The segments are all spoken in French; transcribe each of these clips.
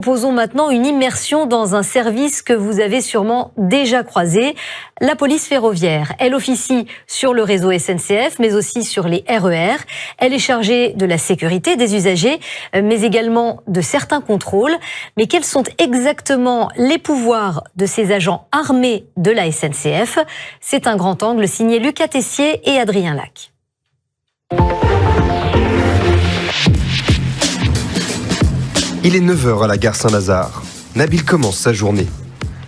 Posons maintenant une immersion dans un service que vous avez sûrement déjà croisé, la police ferroviaire. Elle officie sur le réseau SNCF, mais aussi sur les RER. Elle est chargée de la sécurité des usagers, mais également de certains contrôles. Mais quels sont exactement les pouvoirs de ces agents armés de la SNCF? C'est un grand angle signé Lucas Tessier et Adrien Lac. Il est 9h à la gare Saint-Lazare. Nabil commence sa journée.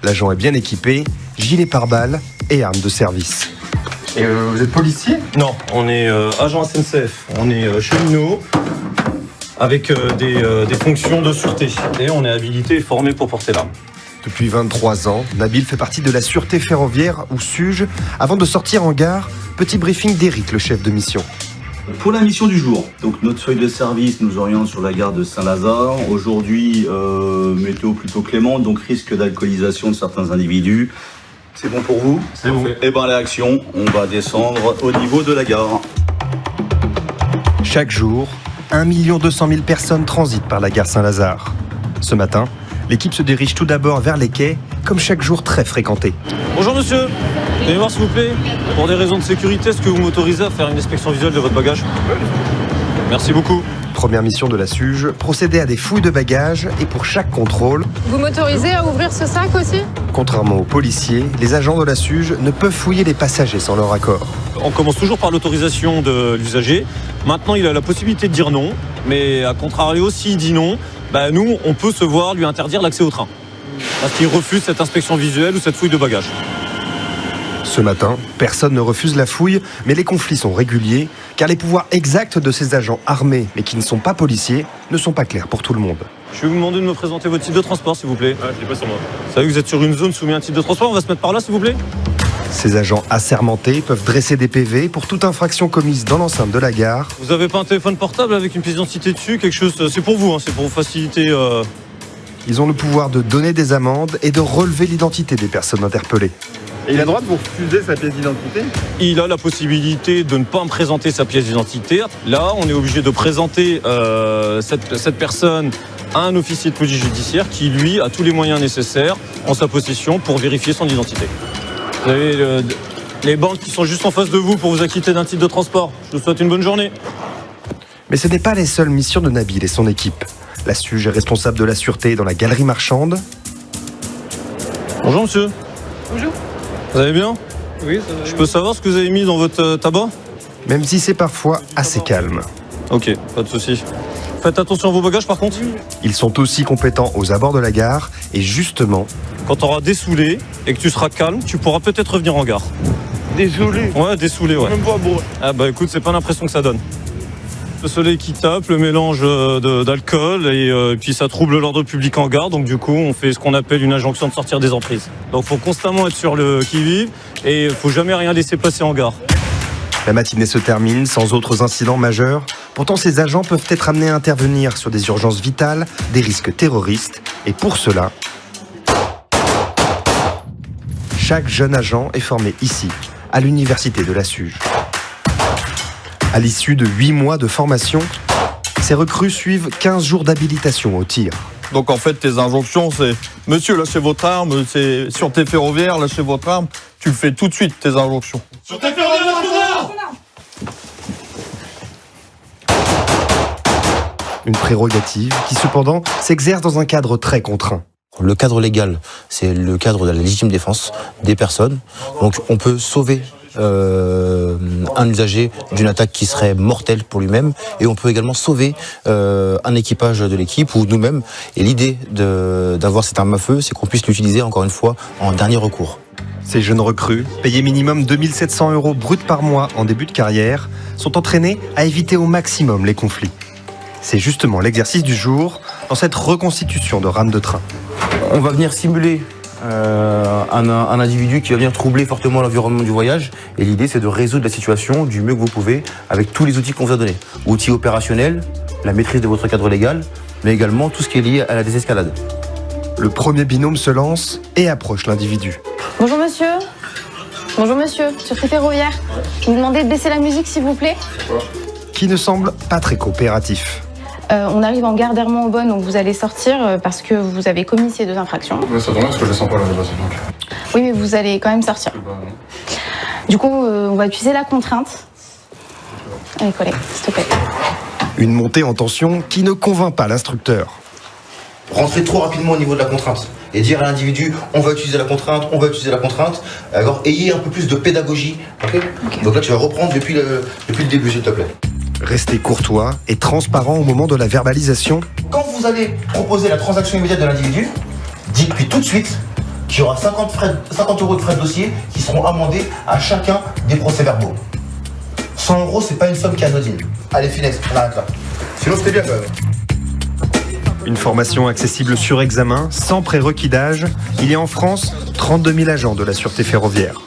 L'agent est bien équipé, gilet pare-balles et armes de service. Et vous êtes policier? Non, on est agent SNCF. On est cheminot avec des fonctions de sûreté. Et on est habilité et formé pour porter l'arme. Depuis 23 ans, Nabil fait partie de la sûreté ferroviaire ou SUGE. Avant de sortir en gare, petit briefing d'Éric, le chef de mission. Pour la mission du jour, donc notre feuille de service nous oriente sur la gare de Saint-Lazare. Aujourd'hui, météo plutôt clémente, donc risque d'alcoolisation de certains individus. C'est bon pour vous? C'est bon. Eh bien, l'action, on va descendre au niveau de la gare. Chaque jour, 1 200 000 personnes transitent par la gare Saint-Lazare. Ce matin, l'équipe se dirige tout d'abord vers les quais, comme chaque jour très fréquenté. Bonjour monsieur, venez voir s'il vous plaît. Pour des raisons de sécurité, est-ce que vous m'autorisez à faire une inspection visuelle de votre bagage? Merci beaucoup. Première mission de la SUGE, procéder à des fouilles de bagages et pour chaque contrôle... Vous m'autorisez à ouvrir ce sac aussi? Contrairement aux policiers, les agents de la SUGE ne peuvent fouiller les passagers sans leur accord. On commence toujours par l'autorisation de l'usager. Maintenant, il a la possibilité de dire non, mais à contrario, s'il dit non, nous, on peut se voir lui interdire l'accès au train. Parce qu'il refuse cette inspection visuelle ou cette fouille de bagages. Ce matin, personne ne refuse la fouille, mais les conflits sont réguliers, car les pouvoirs exacts de ces agents armés, mais qui ne sont pas policiers, ne sont pas clairs pour tout le monde. Je vais vous demander de me présenter votre titre de transport, s'il vous plaît. Ah, je l'ai pas sur moi. Vous savez que vous êtes sur une zone soumise à un titre de transport, on va se mettre par là, s'il vous plaît. Ces agents assermentés peuvent dresser des PV pour toute infraction commise dans l'enceinte de la gare. Vous avez pas un téléphone portable avec une pièce d'identité dessus, quelque chose, c'est pour vous, c'est pour vous faciliter... Ils ont le pouvoir de donner des amendes et de relever l'identité des personnes interpellées. Et il a le droit de vous refuser sa pièce d'identité? Il a la possibilité de ne pas me présenter sa pièce d'identité. Là, on est obligé de présenter cette personne à un officier de police judiciaire qui, lui, a tous les moyens nécessaires en sa possession pour vérifier son identité. Vous avez les banques qui sont juste en face de vous pour vous acquitter d'un titre de transport. Je vous souhaite une bonne journée. Mais ce n'est pas les seules missions de Nabil et son équipe. La SUGE est responsable de la sûreté dans la galerie marchande. Bonjour monsieur. Bonjour. Vous allez bien? Oui, ça va. Je peux savoir ce que vous avez mis dans votre tabac? Même si c'est parfois assez calme. Ok, pas de souci. Faites attention à vos bagages par contre. Ils sont aussi compétents aux abords de la gare et justement... Quand tu auras dessoulé et que tu seras calme, tu pourras peut-être revenir en gare. Désolé. Ouais, dessoulé, ouais. Même pas bourré. Ah bah écoute, c'est pas l'impression que ça donne. Le soleil qui tape, le mélange d'alcool et puis ça trouble l'ordre public en gare. Donc du coup, on fait ce qu'on appelle une injonction de sortir des emprises. Donc faut constamment être sur le qui-vive et faut jamais rien laisser passer en gare. La matinée se termine sans autres incidents majeurs. Pourtant, ces agents peuvent être amenés à intervenir sur des urgences vitales, des risques terroristes. Et pour cela, chaque jeune agent est formé ici, à l'université de la SUGE. À l'issue de 8 mois de formation, ces recrues suivent 15 jours d'habilitation au tir. Donc en fait, tes injonctions, c'est « Monsieur, lâchez votre arme, c'est sûreté ferroviaire, lâchez votre arme ». Tu le fais tout de suite, tes injonctions. Sûreté ferroviaire, Une prérogative qui cependant s'exerce dans un cadre très contraint. Le cadre légal, c'est le cadre de la légitime défense des personnes. Donc on peut sauver un usager d'une attaque qui serait mortelle pour lui-même et on peut également sauver un équipage de l'équipe ou nous-mêmes. Et l'idée d'avoir cette arme à feu, c'est qu'on puisse l'utiliser encore une fois en dernier recours. Ces jeunes recrues, payés minimum 2 700 € bruts par mois en début de carrière, sont entraînés à éviter au maximum les conflits. C'est justement l'exercice du jour dans cette reconstitution de rames de train. On va venir simuler un individu qui va venir troubler fortement l'environnement du voyage. Et l'idée, c'est de résoudre la situation du mieux que vous pouvez avec tous les outils qu'on vous a donnés. Outils opérationnels, la maîtrise de votre cadre légal, mais également tout ce qui est lié à la désescalade. Le premier binôme se lance et approche l'individu. Bonjour monsieur. Bonjour monsieur, sûreté ferroviaire. Je vous demandais de baisser la musique s'il vous plaît. Qui ne semble pas très coopératif. On arrive en gare d'Hermont-Aubonne, donc vous allez sortir parce que vous avez commis ces 2 infractions. Ouais, ça tombe bien parce que je le sens pas là, donc. Oui, mais vous allez quand même sortir. Du coup, on va utiliser la contrainte. Allez, collègue, s'il te plaît. Une montée en tension qui ne convainc pas l'instructeur. Rentrer trop rapidement au niveau de la contrainte et dire à l'individu on va utiliser la contrainte, on va utiliser la contrainte. Alors ayez un peu plus de pédagogie. Okay. Donc là tu vas reprendre depuis le début s'il te plaît. Restez courtois et transparent au moment de la verbalisation. Quand vous allez proposer la transaction immédiate de l'individu, dites-lui tout de suite qu'il y aura 50 € de frais de dossier qui seront amendés à chacun des procès-verbaux. 100 €, c'est pas une somme qui est anodine. Allez, finesse, on arrête là. Sinon, c'était bien quand même. Une formation accessible sur examen, sans prérequis d'âge. Il y a en France 32 000 agents de la sûreté ferroviaire.